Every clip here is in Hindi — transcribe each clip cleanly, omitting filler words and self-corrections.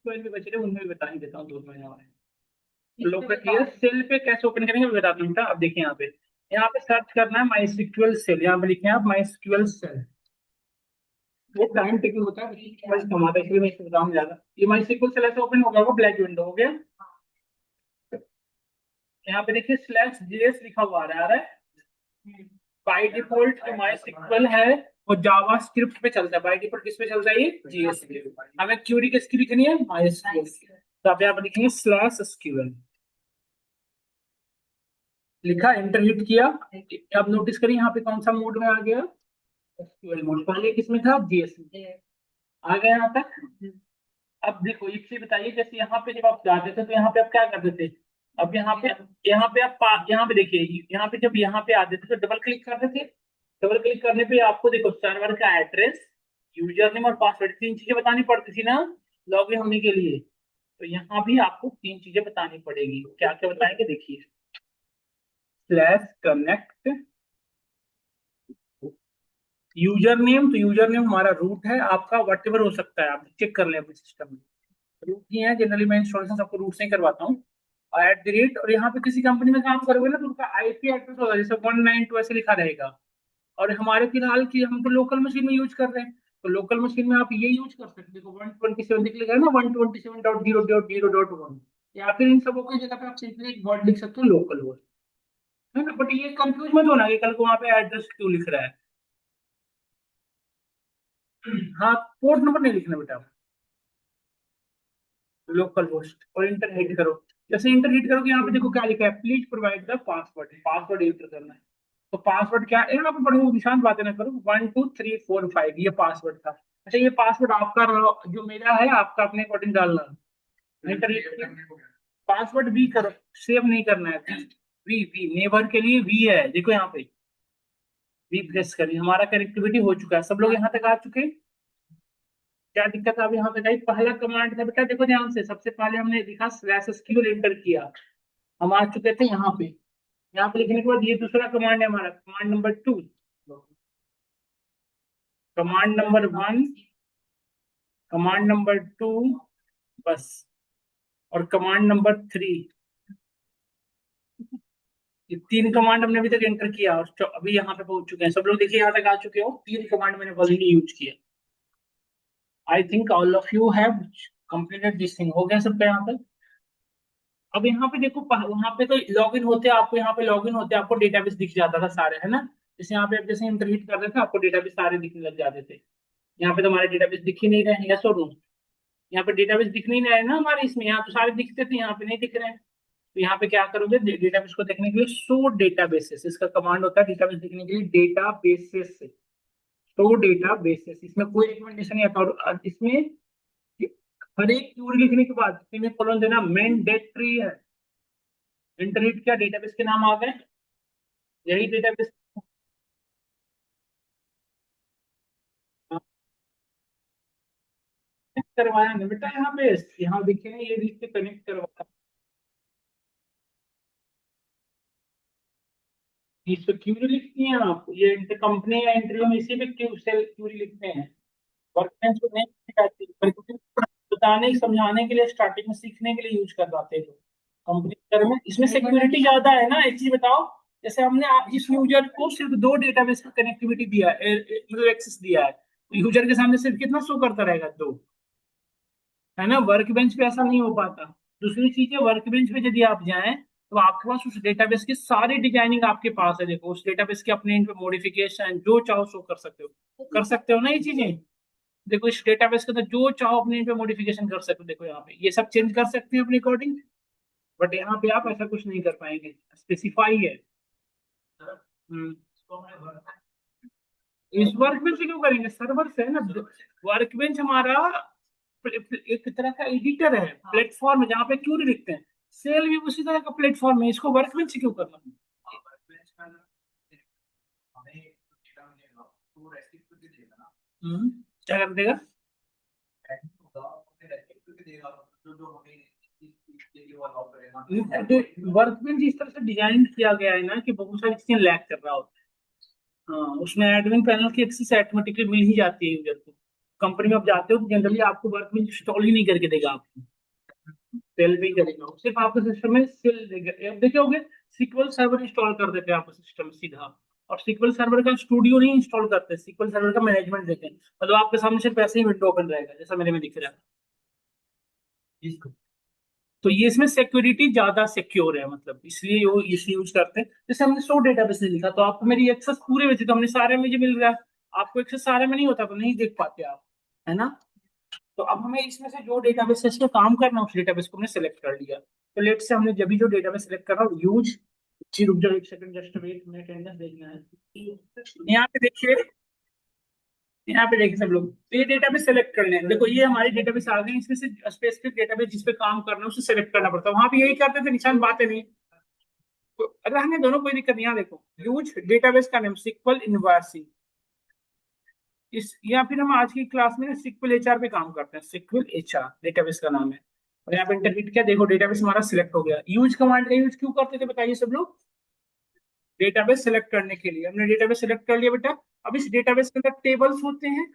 SQL भी बचे थे, उनमें भी बता ही देता हूँ, 2 महीने हमारे। लोकल क्लियर सेल पे कैसे ओपन करेंगे मैं बताता हूँ बेटा। अब देखिए यहाँ पे सर्च करना है माई सिक्वल सेल, यहाँ पे लिखे हैं आप माई सिक्वल सेल। वो टाइम टेकिंग होता है, बस कमाता है, इसलिए मैं इसको बताऊँ ज्यादा। ये माई सिक्वल सेल ऐसे ओपन होगा, वो ब्लैक विंडो हो गया। यहाँ पे देखिए स्लैश जेएस लिखा हुआ आ रहा है। बाय डिफॉल्ट जो माई सिक्वल है वो जावा स्क्रिप्ट पे चलता है, बाय डिफॉल्ट किस पे चलता है, ये जीएस पे। हमें क्यूरी किसकी लिखनी है, माई स्क्यूएल। तो आप यहाँ पे लिखेंगे स्लैश एसक्यूएल, लिखा, एंटर हिट किया। अब नोटिस करिए यहाँ पे कौन सा मोड में आ गया, एसक्यूएल मोड। पहले किसमें था, जीएस में। आ गया यहाँ तक। अब देखो एक चीज बताइए, जैसे यहाँ पे जब आप जाते थे तो यहाँ पे आप क्या करते थे। अब यहाँ पे आप यहाँ पे देखिए, यहाँ पे जब यहाँ पे आते थे तो डबल क्लिक करते थे। डबल क्लिक करने पे आपको देखो सर्वर का एड्रेस, यूजर नेम और पासवर्ड, 3 चीजें बतानी पड़ती थी ना लॉग इन होने के लिए। तो यहाँ भी आपको 3 चीजें बतानी पड़ेगी, क्या क्या बताएंगे देखिए। स्लैश कनेक्ट यूजर नेम, तो यूजर नेम हमारा रूट है, आपका वट हो सकता है, आप चेक कर लें अपने सिस्टम में। रूट ही है, जनरली मैं इंस्टॉलेशन सबको रूट से ही करवाता हूँ। @ और यहाँ पे किसी कंपनी में काम करोगे ना तो उनका आईपी एड्रेस होगा, जैसे 192 ऐसे लिखा रहेगा। और हमारे फिलहाल की हम तो लोकल मशीन में यूज कर रहे हैं, तो लोकल मशीन में आप ये यूज कर सकते हैं। देखो 127 लिखा है ना, 127.0.0.1, या फिर इन सबों की जगह पे आप सिंपली एक वर्ड लिख सकते हो, लोकल वर्ड, है ना। बट ये कंफ्यूज मत होना कि कल को वहाँ पे एड्रेस क्यों लिख रहा है। हाँ, पोर्ट नंबर नहीं लिखना बेटा, लोकल होस्ट, और इंटर हिट करो। जैसे इंटर हिट करोगे यहाँ पे देखो क्या लिखा है, please provide the password, password enter करना है। तो पासवर्ड क्या है, यहाँ पे बड़े निशान बातें ना करो, 1 2 3 4 5 ये पासवर्ड था। अच्छा, ये पासवर्ड आपका जो मेरा है, आपका अपने अकॉर्डिंग डालना है। इंटर हिट, पासवर्ड वी करो, सेव नहीं करना है। वी वी वी नेबर के लिए वी है, देखो यहाँ पे वी प्रेस करिए। हमारा कनेक्टिविटी हो चुका है, सब लोग यहाँ तक आ चुके हैं। क्या दिक्कत है, अब यहाँ पे गई, पहला कमांड था बेटा, देखो ध्यान से, सबसे पहले हमने लिखा स्लैश एसक्यूएल एंटर किया, हम आ चुके थे यहाँ पे। यहाँ पे लिखने के बाद ये दूसरा कमांड है हमारा, command number 2, command number 1, command number 2, बस, और कमांड नंबर 3। ये 3 कमांड हमने अभी तक एंटर किया, और अभी यहाँ पे पहुंच चुके हैं सब लोग, देखिए यहाँ तक आ चुके हो। 3 कमांड मैंने ऑलरेडी यूज किया। I think all of you have completed this thing, हो गया सबका यहाँ तक। अब यहाँ पे देखो, वहां पे तो लॉगिन होते आपको, यहाँ पे लॉगिन होते आपको डेटाबेस दिख जाता था सारे, है ना। जैसे यहाँ पे अब जैसे इंटर हिट कर रहे थे, आपको डेटाबेस सारे दिखने लग जाते थे। यहाँ पे तो हमारे डेटाबेस दिख ही नहीं रहे हैं, यस और नो। यहाँ पे डेटाबेस दिख नहीं रहे हैं ना हमारे इसमें, यहाँ तो सारे दिखते थे, यहाँ पे नहीं दिख रहे हैं। तो यहाँ पे क्या करोगे, डेटाबेस को देखने के लिए शो डेटाबेसेस, इसका कमांड होता है डेटाबेस देखने के लिए, डेटाबेसेस, शो डेटाबेसेस। इसमें कोई रिकमेंडेशन नहीं आता, और इसमें हर एक क्यूरी लिखने के बाद सेमीकोलन देना मैंडेटरी है। इंटरनेट क्या डेटाबेस के नाम आ गए, यही डेटाबेस करवाया ना बेटा। यहाँ पे यहाँ देखिए ना, ये लिस्ट कनेक्ट करवाया, इस पे क्यूरी लिखती हैं आप, ये इंटर कंपनी या इंटरव्यू में इसी पे क्यू सेल क्यूरी लिखते हैं। वर्कबेंच को नहीं सिखाती, बल्कि बताने समझाने के लिए, स्टार्टिंग में सीखने के लिए यूज करवाते हैं कंपनी में। इसमें सिक्योरिटी ज्यादा है ना, एक चीज बताओ। जैसे हमने इस यूजर को सिर्फ 2 डेटाबेस का कनेक्टिविटी दिया है, मतलब एक्सेस दिया है, तो यूजर के सामने सिर्फ कितना शो करता रहेगा, 2, है ना। वर्क बेंच पे ऐसा नहीं हो पाता। दूसरी चीज है, वर्क बेंच पे यदि आप जाएं तो आपके पास उस डेटाबेस की सारी डिजाइनिंग आपके पास है, देखो उस डेटाबेस के अपने इन पे मॉडिफिकेशन जो चाहो सो कर सकते हो ना ये चीजें। देखो इस डेटाबेस के अंदर जो चाहो अपने इन पे मॉडिफिकेशन कर सकते हो, देखो यहाँ पे ये सब चेंज कर सकते हैं अपने अकॉर्डिंग। बट यहाँ पे आप ऐसा कुछ नहीं कर पाएंगे, स्पेसिफाई है। हम्म। इस वर्क बेंच से क्यों करेंगे, सर्वर से है ना। वर्क बेंच हमारा एक तरह का एडिटर है, प्लेटफॉर्म है जहाँ पे क्यूरी लिखते हैं। सेल भी उसी तरह का प्लेटफॉर्म है, इसको वर्क बेंच से क्यों करना। हम्म, क्या कर देगा। वर्क बेंच इस तरह से डिजाइन किया गया है ना कि बहुत सारी चीजें लैग कर रहा होता है। हाँ, उसमें एडमिन पैनल की एक्सेस ऑटोमेटिकली मिल ही जाती है यूजर को। कंपनी में आप जाते हो तो जनरली आपको वर्क में इंस्टॉल ही नहीं करके देगा, आपको सेल भी करेगा, सिर्फ आपके सिस्टम में सेल देगा। अब देखे होगे सीक्वल सर्वर इंस्टॉल कर देते हैं आपके सिस्टम में सीधा, और सीक्वल सर्वर का स्टूडियो नहीं इंस्टॉल करते, सीक्वल सर्वर का मैनेजमेंट देते हैं, मतलब आपके सामने सिर्फ ऐसे ही विंडो ओपन रहेगा जैसा मेरे में दिख रहा है। तो ये इसमें सिक्योरिटी ज्यादा सिक्योर है, मतलब इसलिए वो इसे यूज करते हैं। जैसे हमने 100 डेटाबेस लिखा तो आपको मेरी एक्सेस पूरे में थी, तो हमने सारे में जो मिल रहा है, आपको एक्सेस सारे में नहीं होता तो नहीं देख पाते आप, है ना। तो अब हमें इसमें से जो डेटाबेस पे काम करना है उस डेटाबेस को हमने सेलेक्ट कर लिया। तो लेट से हमने जब भी जो डेटाबेस सेलेक्ट कर रहा हूँ यूज, जी रुक जाओ एक सेकंड, जस्ट वेट, मैं अटेंडेंस देखना है। यहाँ पे देखिए, यहाँ पे देखिए सब लोग, तो ये डेटाबेस सेलेक्ट कर लें। देखो ये हमारी डेटाबेस आ गई, इसमें से स्पेसिफिक डेटाबेस जिस पे काम करना है उसे सेलेक्ट करना पड़ता है, वहां पे यही करते थे, निशान बातें नहीं। तो रहने दोनों, कोई दिक्कत नहीं। यहाँ देखो यूज डेटाबेस का नाम सिक्वल इनवर्सी, इस या फिर हम आज की क्लास में सिक्वल एचआर पे काम करते हैं, सिक्वल एचआर डेटाबेस का नाम है। और यहाँ पे इंटरनेट क्या, देखो डेटाबेस हमारा सिलेक्ट हो गया। यूज कमांड का यूज क्यों करते थे बताइए सब लोग, डेटाबेस सेलेक्ट करने के लिए। हमने डेटाबेस सेलेक्ट कर लिया बेटा, अब इस डेटाबेस के अंदर टेबल्स होते हैं,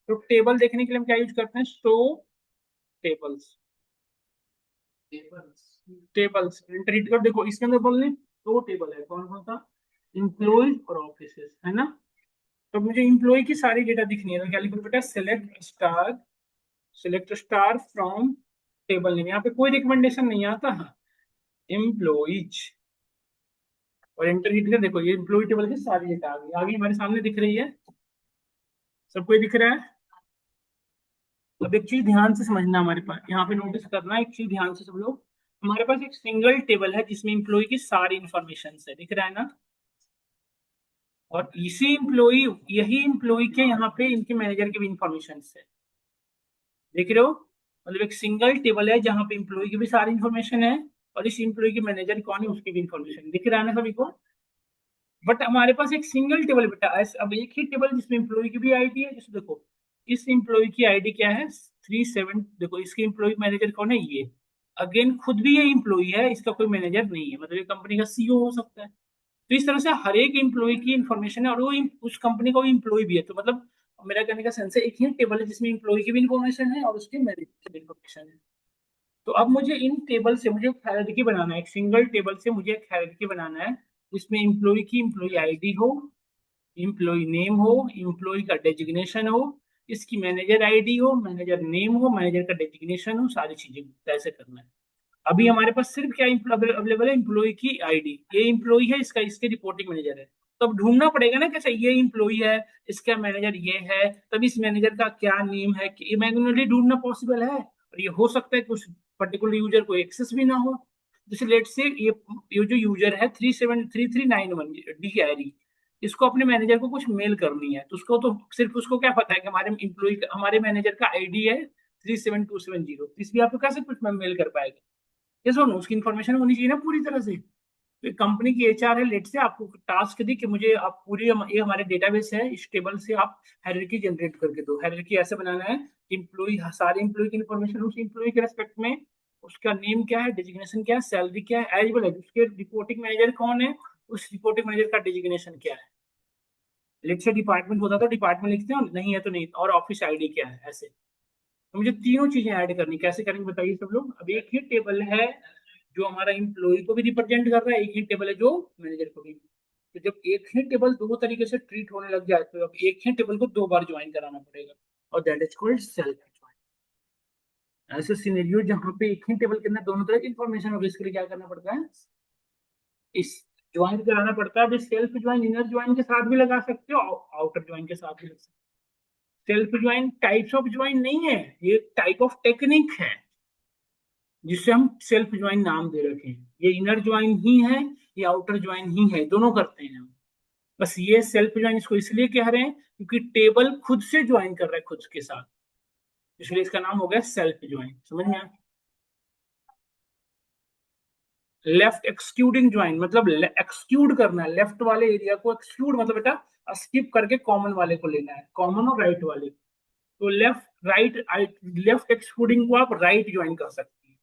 तो टेबल देखने के लिए हम क्या यूज करते हैं, शो टेबल्स। टेबल्स इंटरनेट कर, देखो इसके अंदर बोलने दो टेबल है, कौन कौन सा, इम्प्लॉय और ऑफिसेस, है ना। तो मुझे इम्प्लॉय की सारी डेटा दिखनी है, तो क्या लिखूं बेटा, select star from table name. यहाँ पे कोई रिकमेंडेशन नहीं आता, एम्प्लॉइज, और एंटर हिट कर, देखो ये एम्प्लॉय टेबल की सारी डेटा आ गई, हमारे सामने दिख रही है, सबको दिख रहा है। अब एक चीज ध्यान से समझना, हमारे पास यहाँ पे नोटिस करना, एक चीज ध्यान से सब लोग, हमारे पास एक सिंगल टेबल है जिसमें एम्प्लॉय की सारी इंफॉर्मेशन है, दिख रहा है ना। और इसी एम्प्लॉय, यही एम्प्लॉय के यहाँ पे इनके मैनेजर की भी इंफॉर्मेशन है, देख रहे हो। मतलब एक सिंगल टेबल है जहाँ पे एम्प्लॉय की भी सारी इंफॉर्मेशन है, और इस एम्प्लॉय के मैनेजर कौन है उसकी भी इंफॉर्मेशन दिख रहा है ना सभी को। बट हमारे पास एक सिंगल टेबल बेटा, अब एक ही टेबल जिसमें एम्प्लॉय की भी आईडी है, जैसे देखो इस एम्प्लॉय की आईडी क्या है 37, देखो इसके एम्प्लॉय मैनेजर कौन है ये, अगेन खुद भी ये एम्प्लॉय है, इसका कोई मैनेजर नहीं है, मतलब ये कंपनी का सीईओ हो सकता है। तो इस तरह से हर एक एम्प्लॉय की इंफॉर्मेशन है, और वो उस कंपनी का वो एम्प्लॉय भी है। तो मतलब मेरा कहने का सेंस है, एक ही टेबल है जिसमें एम्प्लॉय की भी इंफॉर्मेशन है और उसके मैनेजर की भी इंफॉर्मेशन है। तो अब मुझे इन टेबल से मुझे एक हायरार्की बनाना है, एक सिंगल टेबल से मुझे एक हायरार्की बनाना है जिसमें एम्प्लॉय की एम्प्लॉय आईडी हो, एम्प्लॉय नेम हो, एम्प्लॉय का डेजिग्नेशन हो, इसकी मैनेजर आईडी हो, मैनेजर नेम हो, मैनेजर का डेजिग्नेशन हो, सारी चीजें कैसे करना है। अभी हमारे पास सिर्फ क्या अवेलेबल है, एम्प्लॉय की आईडी, ये एम्प्लॉय है, इसका इसके रिपोर्टिंग मैनेजर है। तो अब ढूंढना पड़ेगा ना कैसे, ये एम्प्लॉय है, इसका मैनेजर ये है, तब इस मैनेजर का क्या नेम है, कि ये मैन्युअली ढूंढना पॉसिबल है, और ये हो सकता है कि उस पर्टिकुलर यूजर को एक्सेस भी ना हो। जैसे लेट से ये जो यूजर है 373391 डी आईडी, इसको अपने मैनेजर को कुछ मेल करनी है, तो उसको तो सिर्फ उसको क्या पता है कि हमारे एम्प्लॉय हमारे मैनेजर का आईडी है 37270, इसलिए आपको कैसे कुछ मेल कर पाएगा, ये सुनो उसकी इन्फॉर्मेशन होनी चाहिए ना पूरी तरह से। तो कंपनी की एचआर है, लेट से आपको टास्क दी कि मुझे आप पूरी, ये हमारे डेटाबेस है, इस टेबल से आप हायरार्की जनरेट करके दो। हायरार्की ऐसे बनाना है कि इम्प्लॉय, सारे इम्प्लॉय की इन्फॉर्मेशन उस इम्प्लॉय के रेस्पेक्ट में, उसका नेम क्या है, डिजिग्नेशन क्या है, सैलरी क्या है, एलिजिबल है, उसके रिपोर्टिंग मैनेजर कौन है, उस रिपोर्टिंग मैनेजर का डिजिग्नेशन क्या है। लेट से डिपार्टमेंट होता तो डिपार्टमेंट लिखते हो, नहीं है तो नहीं, और ऑफिस आईडी क्या है, ऐसे। तो मुझे तीनों चीजें ऐड करनी, कैसे करेंगे बताइए सब लोग। अब एक ही टेबल है जो हमारा इम्प्लॉय को भी रिप्रेजेंट कर रहा है, एक ही टेबल है जो मैनेजर को भी। तो जब एक ही टेबल दो तरीके से ट्रीट होने लग जाए, तो अब एक ही टेबल को दो बार ज्वाइन कराना पड़ेगा, और that is called self join. ऐसे सिनेरियो जहां पे एक ही टेबल के अंदर दोनों तरह की इंफॉर्मेशन होगी, इसके लिए क्या करना पड़ता है, इस ज्वाइन कराना पड़ता है। अभी सेल्फ ज्वाइन इनर ज्वाइन के साथ भी लगा सकते हो, आउटर ज्वाइन के साथ भी लगा सकते हो। Self join types of join नहीं है, ये टाइप ऑफ टेक्निक है जिससे हम सेल्फ ज्वाइन नाम दे रखे हैं। ये इनर ज्वाइन ही है, ये आउटर ज्वाइन ही है, दोनों करते हैं हम। बस ये सेल्फ ज्वाइन इसको इसलिए कह रहे हैं क्योंकि टेबल खुद से ज्वाइन कर रहा है खुद के साथ, इसलिए इसका नाम हो गया सेल्फ ज्वाइन। समझ में आया। लेफ्ट एक्सक्लूडिंग ज्वाइन मतलब एक्सक्लूड करना है, लेफ्ट वाले एरिया को एक्सक्लूड, मतलब बेटा स्किप करके कॉमन वाले को लेना है, कॉमन और राइट वाले। तो लेफ्ट एक्सक्लूडिंग को आप राइट ज्वाइन कर सकते हैं,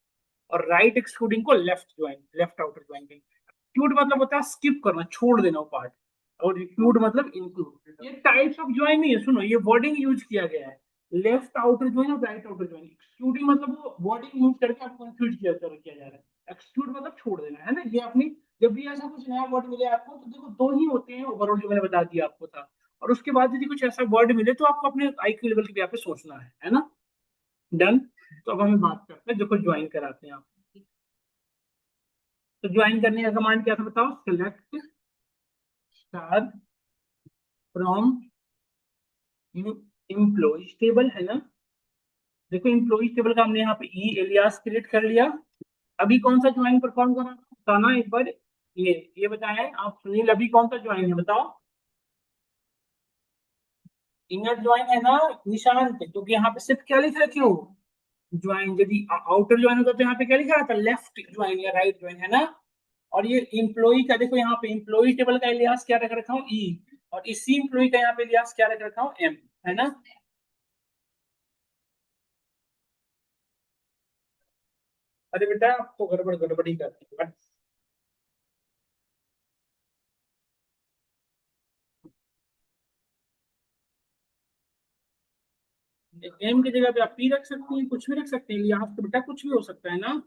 और राइट एक्सक्लूडिंग को left join, left outer join. Exclude मतलब होता है स्किप करना, छोड़ देना वो पार्ट, और इंक्लूड मतलब इंक्लूड। ये टाइप्स ऑफ ज्वाइन नहीं है, सुनो ये वर्डिंग यूज किया गया है, लेफ्ट आउटर ज्वाइन और राइट आउटर ज्वाइन। एक्सक्लूडिंग मतलब वो वर्डिंग यूज करके आपको कंफ्यूज किया जा रहा है। एक्सक्लूड मतलब छोड़ देना है ना। ये अपनी जब भी ऐसा कुछ नया वर्ड मिले आपको तो देखो दो ही होते हैं ओवरऑल, जो मैंने बता दिया आपको था। और उसके बाद यदि कुछ ऐसा वर्ड मिले तो आपको अपने आईक्यू लेवल के यहाँ पे सोचना है ना। डन। तो अब हमें बात करते हैं, देखो ज्वाइन कराते हैं आप। तो ज्वाइन करने का कमांड क्या था बताओ? Select star from employees table है ना। देखो एम्प्लॉइज टेबल का हमने यहाँ पे ई एलियास क्रिएट कर लिया। अभी कौन सा ज्वाइन परफॉर्म करना बताना एक बार। ये बताएं आप सुनील, अभी कौन सा ज्वाइन है बताओ? इनर ज्वाइन है ना निशांत, क्योंकि यहाँ पे सिर्फ क्या लिख रखे हो? ज्वाइन। यदि आउटर ज्वाइन होता तो यहाँ पे क्या लिखा रहता? लेफ्ट ज्वाइन या राइट ज्वाइन है ना। और ये इम्प्लॉई का देखो यहाँ पे इम्प्लॉई टेबल का इलियास क्या रख रखा हूँ? ई। और इसी इम्प्लॉई का यहाँ पे इलियास क्या रख रखा हूँ? एम है ना। अरे बेटा आप तो गड़बड़ गड़बड़ी करते हो। एम की जगह पे आप पी रख सकती हैं, कुछ भी रख सकते हैं, इलियास तो बेटा कुछ भी हो सकता है ना।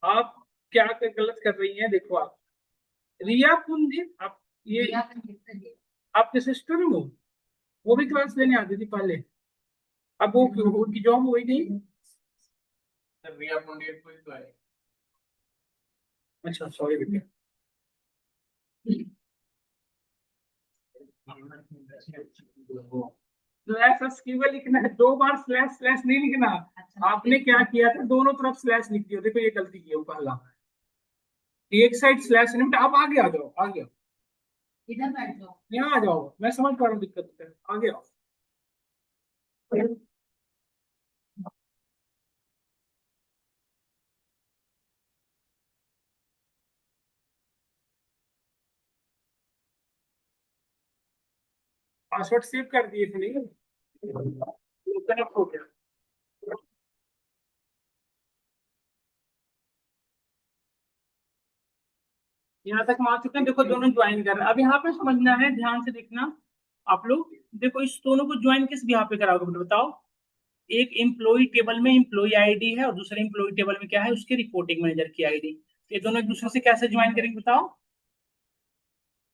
आप क्या गलत कर रही हैं देखो आप। रिया कुंदी आप ये आपके सिस्टर हो? वो भी क्लास लेने आती थी पहले। अब वो उनकी जॉब हो गई नहीं। रिया कुंडी कोई तो है। अच्छा सॉरी बेटा। स्लैश एसक्यूएल लिखना है, दो बार स्लैश स्लैश नहीं लिखना। आपने क्या किया था? दोनों तरफ स्लैश लिख दिया। देखो ये गलती की है पहला। एक साइड स्लैश नहीं बेटा। आप आगे आ जाओ, आगे आओ। इधर बैठ जाओ, यहाँ आ जाओ, मैं समझ पा रहा हूँ दिक्कत है, आगे आओ। पासवर्ड सेव कर दिए थे नहीं? कनेक्ट हो गया। यहाँ तक हम आ चुके हैं। देखो दोनों ज्वाइन कर रहे हैं। अब यहाँ पे समझना है, ध्यान से देखना आप लोग। देखो इस दोनों को ज्वाइन किस बिहाफ पे कराओगे बेटा बताओ? एक एम्प्लॉय टेबल में एम्प्लॉय आईडी है और दूसरे एम्प्लॉय टेबल में क्या है? उसके रिपोर्टिंग मैनेजर की आईडी। ये दोनों एक दूसरे से कैसे ज्वाइन करेंगे बताओ?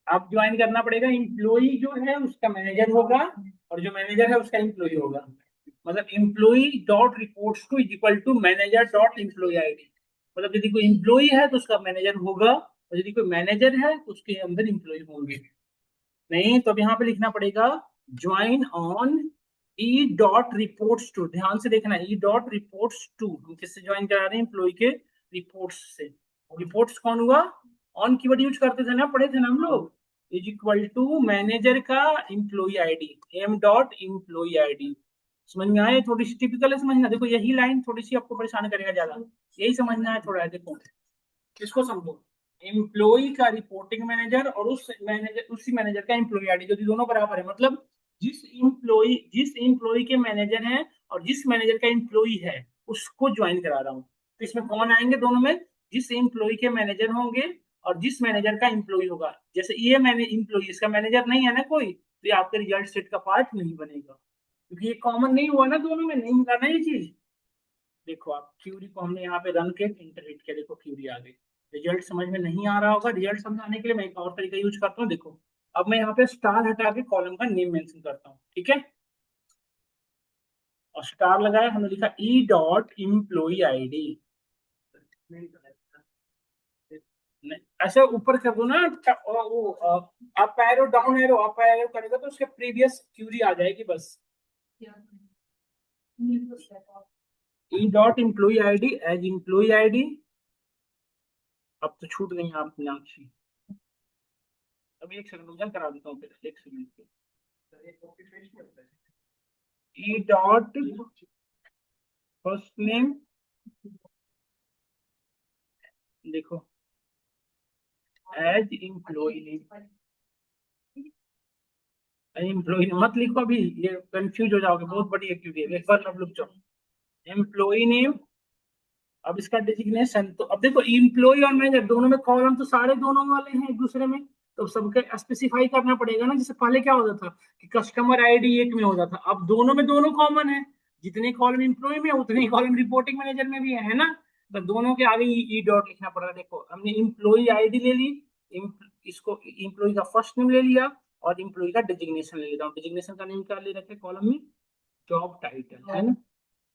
आप ज्वाइन करना पड़ेगा, एम्प्लॉय जो है उसका मैनेजर होगा और जो मैनेजर है उसका एम्प्लॉय होगा। मतलब employee dot reports to is equal to manager dot employee ID. मतलब यदि कोई एम्प्लॉय है तो उसका मैनेजर होगा, और यदि कोई मैनेजर है तो उसके अंदर एम्प्लॉय होंगे। नहीं तो अब यहाँ पे लिखना पड़ेगा join on E dot reports to. ध्यान से देखना, ई डॉट रिपोर्ट्स टू हम किससे ज्वाइन करा रहे हैं? एम्प्लॉय के रिपोर्ट्स से। रिपोर्ट्स कौन हुआ? ऑन कीवर्ड यूज करते थे ना, पढ़े थे ना हम लोग। इज इक्वल टू मैनेजर का employee ID, M dot employee ID. समझ में आए? थोड़ी सी टिपिकल है समझना। देखो यही लाइन थोड़ी सी आपको परेशान करेगा ज्यादा, यही समझना है थोड़ा। देखो इसको समझो। एम्प्लॉय का रिपोर्टिंग मैनेजर और उस मैनेजर उसी मैनेजर का एम्प्लॉय आईडी, जो दोनों बराबर है। मतलब जिस एम्प्लॉय के मैनेजर हैं और जिस मैनेजर का एम्प्लॉय है उसको ज्वाइन करा रहा हूँ। तो इसमें कौन आएंगे दोनों में? जिस एम्प्लॉय के मैनेजर होंगे और जिस मैनेजर का एम्प्लॉय होगा। जैसे ये मैंने एम्प्लॉय, इसका मैनेजर नहीं है ना कोई, तो ये आपके रिजल्ट सेट का पार्ट नहीं बनेगा, क्योंकि ये कॉमन नहीं हुआ ना, दोनों में नहीं मिला ना ये चीज। देखो आप क्यूरी को हमने यहाँ पे रन के इंटरप्रेट किया, देखो क्यूरी आ गई। रिजल्ट समझ में नहीं आ रहा होगा, रिजल्ट समझाने के लिए मैं एक और तरीका यूज करता हूँ। देखो अब मैं यहाँ पे स्टार हटा के कॉलम का नेम मेंशन करता हूँ, ठीक है। और स्टार लगाया, हमने लिखा ई डॉट इम्प्लॉई आईडी। ऐसे ऊपर कर दो ना, वो up arrow down arrow, up arrow करेगा तो उसके प्रीवियस क्यूरी आ जाएगी बस। E dot employee ID as employee ID. अब तो छूट गई आप मीनाक्षी। अभी एक सेकंड मुझे करा देता हूँ, फिर एक सेकंड। ई डॉट फर्स्ट नेम, देखो एज इम्प्लॉई नेम। एम्प्लॉय मत लिखो अभी, ये कंफ्यूज हो जाओगे, बहुत बड़ी एक्टिविटी है। एक बार सब लोग जाओ एम्प्लॉय नेम। अब इसका डिजिग्नेशन तो अब देखो, एम्प्लॉय और मैनेजर दोनों में कॉलम तो सारे दोनों वाले हैं एक दूसरे में। तो सबके स्पेसिफाई करना पड़ेगा ना। जैसे पहले क्या होता था कि कस्टमर आईडी एक में होता था, अब दोनों में दोनों कॉमन है। जितने कॉलम इम्प्लॉय में उतने ही कॉलम रिपोर्टिंग मैनेजर में भी है ना। तो दोनों के आगे ई डॉट लिखना पड़ रहा है। देखो हमने इम्प्लॉय आईडी ले ली, इसको इम्प्लॉय का फर्स्ट नेम ले लिया और इम्प्लॉय का डिजिग्नेशन ले लेता हूँ। डिजिग्नेशन का नेम क्या ले रखे कॉलम में, जॉब टाइटल है ना,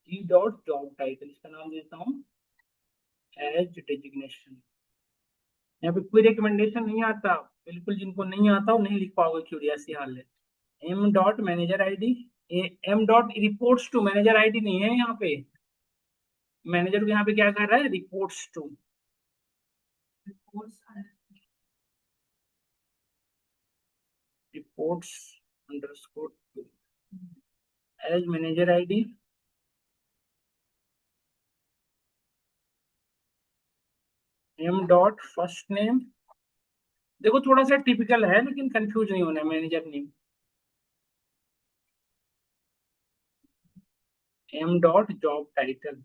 ई डॉट जॉब टाइटल, इसका नाम देता हूँ एज डिजिग्नेशन। यहाँ पे कोई रिकमेंडेशन नहीं आता, बिल्कुल जिनको नहीं आता वो नहीं लिख पाओगे, क्यूरियसली हाल है। M dot manager ID, M dot reports to manager ID नहीं है यहाँ पे। मैनेजर को यहाँ पे क्या कर रहा है, reports to, reports underscore to as manager ID. M dot first name, देखो थोड़ा सा टिपिकल है लेकिन कंफ्यूज नहीं होना है, manager name M dot job title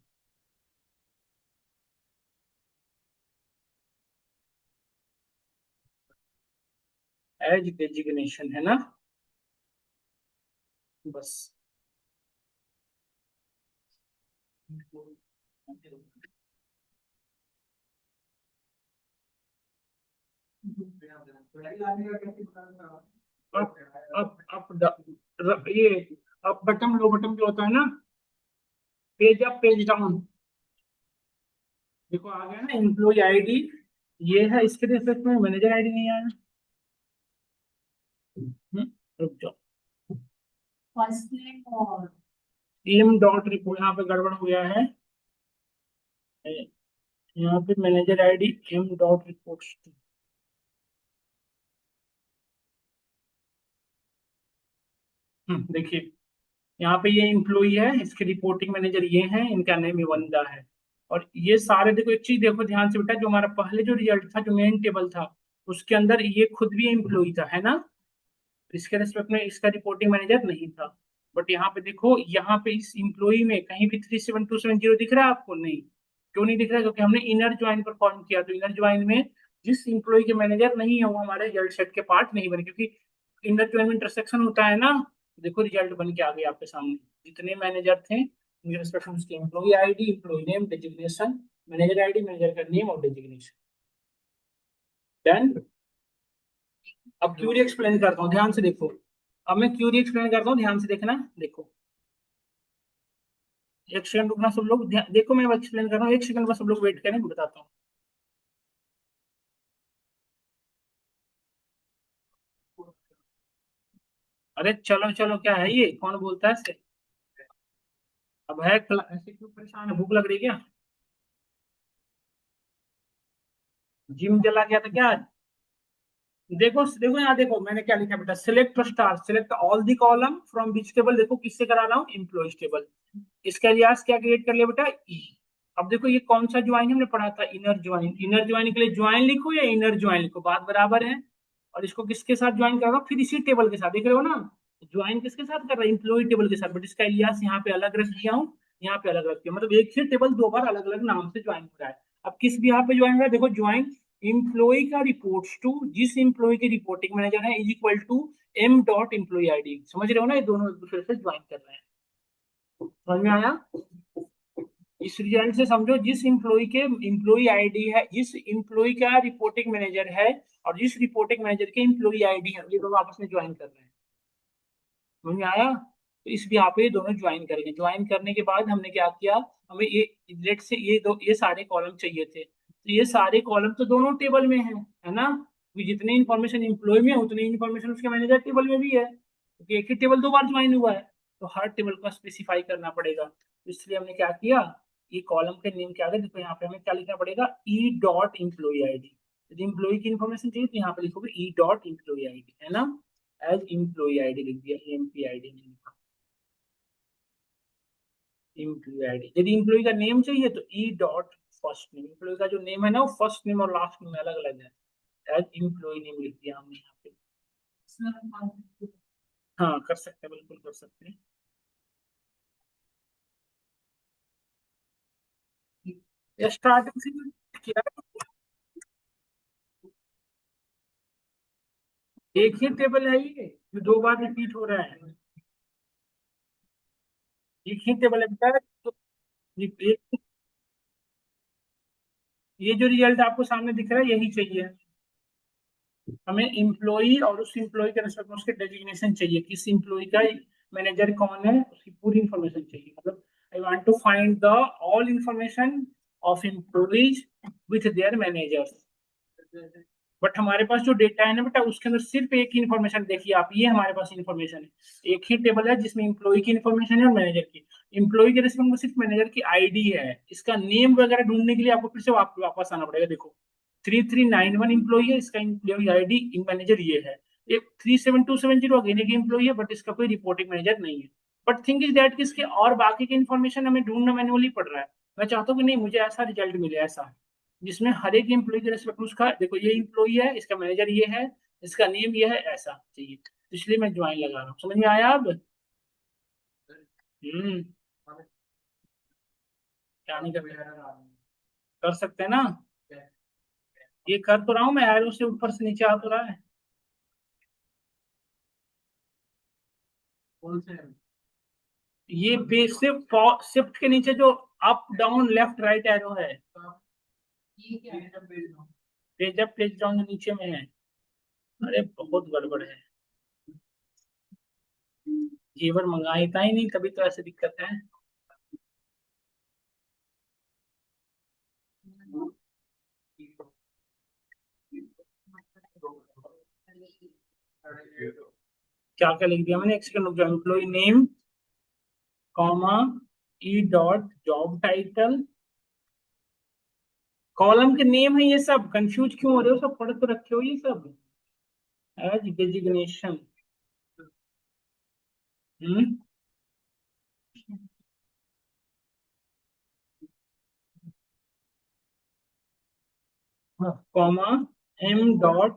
as designation है ना, बस। ये अप बटन लो बटन जो होता है ना, पेज अप पेज डाउन, देखो आ गया ना एम्प्लॉय आईडी, ये है, इसके रिस्पेक्ट में मैनेजर आईडी नहीं आया। रुक जाओ, फर्स्ट नेम और एम डॉट रिपोर्ट, यहाँ पे गड़बड़ हो गया है। यहाँ पे manager ID M dot reports, देखिए यहाँ पे ये इम्प्लॉई है, इसके रिपोर्टिंग मैनेजर ये हैं, इनका नेम वंदा है। और ये सारे देखो, एक चीज देखो ध्यान से बेटा, जो हमारा पहले जो रिजल्ट था, जो मेन टेबल था, उसके अंदर ये खुद भी इम्प्लॉई था, है ना। इसके रिस्पेक्ट में इसका रिपोर्टिंग मैनेजर नहीं था। बट यहाँ पे देखो, यहाँ पे इस इम्प्लॉई में कहीं भी 37270 दिख रहा है आपको, नहीं। क्यों नहीं दिख रहा है, क्योंकि हमने इनर ज्वाइन परफॉर्म किया। तो इनर ज्वाइन में जिस इम्प्लॉई के मैनेजर नहीं है वो हमारे रिजल्ट सेट के पार्ट नहीं बने, क्योंकि इनर ज्वाइन में इंटरसेक्शन होता है ना। देखो रिजल्ट बन के आ गया आपके सामने, जितने मैनेजर थे उनके रिस्पेक्ट में उसके employee ID, employee name, designation, manager ID, manager का नेम और डेजिग्नेशन। डन। अब क्यूरी एक्सप्लेन करता हूँ, ध्यान से देखो। अब मैं क्यूरी एक्सप्लेन करता हूँ, ध्यान से देखना। देखो एक सेकंड रुकना सब लोग, देखो मैं एक्सप्लेन कर रहा हूँ, एक सेकंड बस सब लोग वेट करें, बताता हूँ। अरे चलो चलो, क्या है ये, कौन बोलता है इससे। अब है ऐसे क्यों परेशान है, भूख लग रही है क्या, जिम चला गया था क्या आज। देखो देखो यहाँ देखो मैंने क्या लिखा बेटा, select star, select all the column from which table, देखो किससे करा रहा हूँ, एम्प्लॉइज टेबल। इसका लिहाज क्या क्रिएट कर लिया बेटा, ई। अब देखो ये कौन सा ज्वाइन हमने पढ़ा था, इनर ज्वाइन। इनर ज्वाइन के लिए ज्वाइन लिखो या इनर ज्वाइन लिखो, बात बराबर है। और इसको किसके साथ ज्वाइन कर रहा हूँ, फिर इसी टेबल के साथ, देख रहे हो ना। ज्वाइन किसके साथ कर रहा है, इम्प्लॉय टेबल के साथ। बट इसका इलियास यहाँ पे अलग रख दिया हूँ, यहाँ पे अलग रख दिया, मतलब एक ही टेबल दो बार अलग अलग नाम से ज्वाइन हो रहा है। अब किस भी यहाँ पे ज्वाइन हो रहा है, देखो ज्वाइन इम्प्लॉय का रिपोर्ट्स टू, जिस इम्प्लॉय के रिपोर्टिंग मैनेजर है, is equal to M dot employee ID. समझ रहे हो ना, ये दोनों एक दूसरे से ज्वाइन कर रहे हैं। समझ में आया। इस रिजल्ट से समझो, जिस इम्प्लॉय के इम्प्लॉय आईडी है, जिस इम्प्लॉय का रिपोर्टिंग मैनेजर है और जिस रिपोर्टिंग मैनेजर के इम्प्लॉय आईडी है, ये दोनों आपस में ज्वाइन कर रहे हैं। समझ में आया। तो इस यहाँ पे ये दोनों ज्वाइन करेंगे। ज्वाइन करने के बाद हमने क्या किया, हमें ये लेट से ये सारे कॉलम चाहिए थे, तो ये सारे कॉलम तो दोनों टेबल में है ना। कि जितनी इंफॉर्मेशन इम्प्लॉय में है उतनी इंफॉर्मेशन उसके मैनेजर टेबल में भी है, क्योंकि एक ही टेबल दो बार ज्वाइन हुआ है। तो हर टेबल को स्पेसिफाई करना पड़ेगा, तो इसलिए हमने क्या किया, ये कॉलम के नेम क्या है, देखो यहाँ पे हमें क्या लिखना पड़ेगा, ई डॉट इम्प्लॉय आईडी। यदि इम्प्लॉय की इन्फॉर्मेशन चाहिए तो यहाँ पे लिखोगे ई डॉट इम्प्लॉय आईडी, है ना। एज इम्प्लॉय आईडी लिख दिया, एमपी आईडी नहीं लिखा, इम्प्लॉय आईडी। यदि इम्प्लॉय का नेम चाहिए तो E dot first name, employee का जो नेम है ना वो फर्स्ट नेम और लास्ट नेम अलग अलग है, एज इम्प्लॉय नेम लिख दिया हमने यहाँ पे। हाँ कर सकते हैं, बिल्कुल कर सकते हैं। स्टार्टिंग से किया एक ही टेबल है ये जो दो बार रिपीट हो रहा है। एक ही टेबल है बेटा। तो ये जो रिजल्ट आपको सामने दिख रहा है यही चाहिए। हमें इम्प्लॉई और उस इम्प्लॉई के रेस्पेक्ट में उसके डेजिग्नेशन चाहिए, किस इम्प्लॉई का मैनेजर कौन है, उसकी पूरी इंफॉर्मेशन चाहिए। मतलब I want to find the all information of employees with their managers. But हमारे पास जो डेटा है ना बेटा, उसके अंदर सिर्फ एक ही इन्फॉर्मेशन देखिए आप, ये हमारे पास इन्फॉर्मेशन है। एक ही टेबल है जिसमें इम्प्लॉई की इन्फॉर्मेशन है और मैनेजर की। इम्प्लॉई के रेस्पेक्ट में सिर्फ मैनेजर की आईडी है। इसका नेम वगैरह ढूंढने के लिए आपको फिर से वापस आना पड़ेगा। देखो 3391 इम्प्लॉई है, इसका इम्प्लॉई आईडी इन मैनेजर ये है। एक 37270 अगेन एक इम्प्लॉई है, बट इसका कोई रिपोर्टिंग मैनेजर नहीं है। बट थिंग इज दैट कि इसके और बाकी की इन्फॉर्मेशन हमें ढूंढना मैनुअली पड़ रहा है। मैं चाहता हूँ कि नहीं, मुझे ऐसा रिजल्ट मिले, ऐसा जिसमें हर एक एम्प्लॉय के रेस्पेक्ट में उसका, देखो ये इम्प्लॉय है, इसका मैनेजर ये है, इसका नेम ये है, ऐसा चाहिए। तो इसलिए मैं ज्वाइन लगा रहा हूँ। समझ में आया अब? हम्म। क्या नहीं कर सकते हैं ना? ये कर तो रहा हूँ मैं, एरो से ऊपर से नीचे आ तो रहा है। कौन से? ये बेस से शिफ्ट के नीचे जो up down left right arrow है। ये क्या है? पेज अप पेज डाउन नीचे में है। अरे बहुत गड़बड़ है। जेवर मंगाई था ही नहीं, तभी तो ऐसे दिक्कत है। क्या क्या लिख दिया मैंने, एक सेकंड रुक जाओ। Employee name comma E dot job title, column के नेम है ये सब। कंफ्यूज क्यों हो रहे हो? सब पढ़ तो रखे हो ये सब। As designation. Hmm. Comma M dot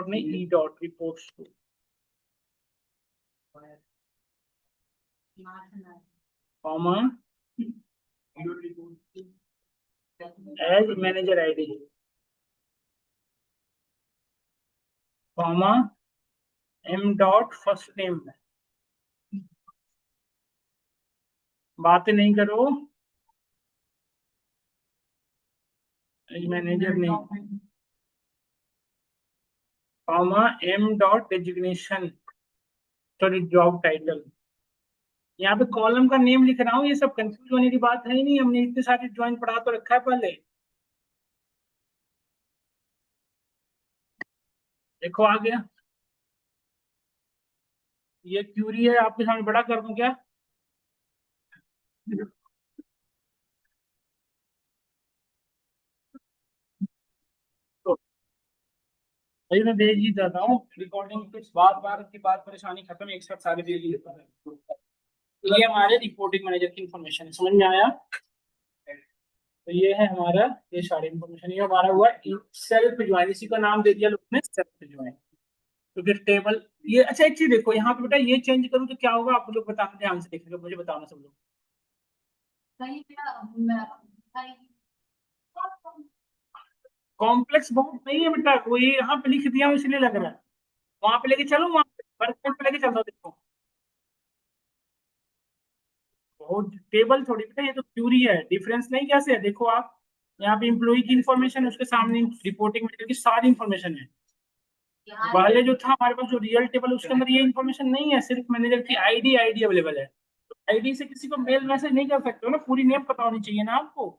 नहीं, E dot reports to, comma as manager ID, comma M dot first name. बातें नहीं करो, as manager name, comma M dot designation, sorry job title. यहाँ पे कॉलम का नेम लिख रहा हूँ, ये सब कंफ्यूज होने की बात है ही नहीं। हमने इतने सारे ज्वाइन पढ़ा तो रखा है पहले। देखो आ गया। ये क्यूरी है, आपके सामने बड़ा कर दूं क्या? तो भाई मैं भेज ही देता हूँ रिकॉर्डिंग, कुछ बार बार की बात, परेशानी खत्म, एक साथ सारे भेज ही देता है। ये हमारे रिपोर्टिंग मैनेजर की इन्फॉर्मेशन है, समझ में आया? तो ये है हमारा, ये सारी इन्फॉर्मेशन ये हमारा हुआ सेल्फ ज्वाइन, इसी का नाम दे दिया लोगों ने सेल्फ ज्वाइन। तो फिर टेबल, ये अच्छा एक चीज देखो यहाँ पे बेटा, ये चेंज करूँ तो क्या होगा? आप लोग बताना, ध्यान से देखिएगा, मुझे बताना सब लोग। कॉम्प्लेक्स बहुत नहीं है बेटा, वो ये यहाँ पे लिख दिया हूँ इसलिए लग रहा है। वहां पे लेके चलो, वहां पे वर्क पे लेके चलो, देखो बहुत टेबल थोड़ी बेटा, ये तो क्यूरी है। डिफरेंस नहीं कैसे है, देखो आप यहाँ पे इम्प्लॉई की इन्फॉर्मेशन, उसके सामने रिपोर्टिंग मैनेजर की सारी इन्फॉर्मेशन है। पहले जो था हमारे पास जो रियल टेबल, उसके अंदर ये इन्फॉर्मेशन नहीं है, सिर्फ मैनेजर की आईडी आईडी अवेलेबल है। आईडी से किसी को मेल मैसेज नहीं कर सकते हो ना, पूरी नेम पता होनी चाहिए ना आपको।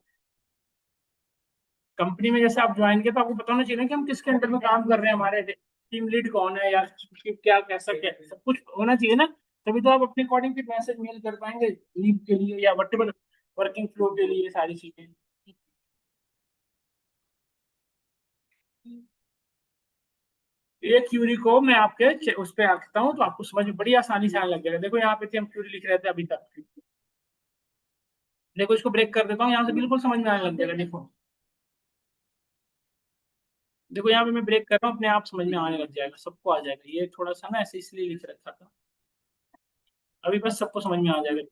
कंपनी में जैसे आप ज्वाइन किया तो आपको पता होना चाहिए ना कि हम किसके अंडर में काम कर रहे हैं, हमारे टीम लीड कौन है, या क्या कैसा क्या, सब कुछ होना चाहिए ना। तभी तो आप अपने अकॉर्डिंग फिर मैसेज मेल कर पाएंगे लीव के लिए या वटेवर वर्किंग फ्लो के लिए, सारी चीजें। ये क्यूरी को मैं आपके उस पे आखता हूँ तो आपको समझ में बड़ी आसानी से आने लग जाएगा। देखो यहाँ पे थे, हम क्यूरी लिख रहे थे अभी तक। देखो इसको ब्रेक कर देता हूँ, यहाँ से बिल्कुल समझ में आने लग जाएगा। देखो देखो यहाँ पे मैं ब्रेक कर रहा हूँ, अपने आप समझ में आने लग जाएगा, सबको आ जाएगा। ये थोड़ा सा ना ऐसे इसलिए लिख रखा था, अभी बस सबको समझ में आ जाएगा।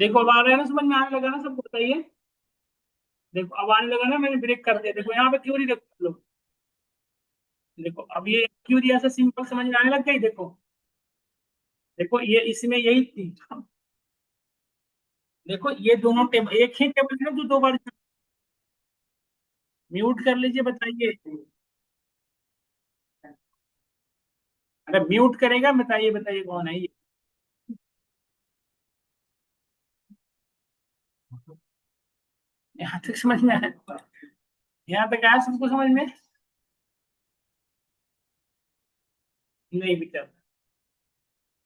देखो अब आ रहा है ना, समझ में आने लगा ना, सबको बताइए। देखो अब आने लगा ना, मैंने ब्रेक कर दिया। देखो यहाँ पे क्यूरी देखो लो। देखो अब ये क्यूरी ऐसा सिंपल समझ में आने लग गई। देखो देखो ये इसमें यही थी। देखो ये दोनों टेबल एक ही टेबल में जो दो बार म्यूट कर लीजिए, बताइए। अरे म्यूट करेगा, बताइए बताइए कौन है ये। यहाँ तक समझ में आया? यहाँ तक आया सबको समझ में? नहीं बेटा,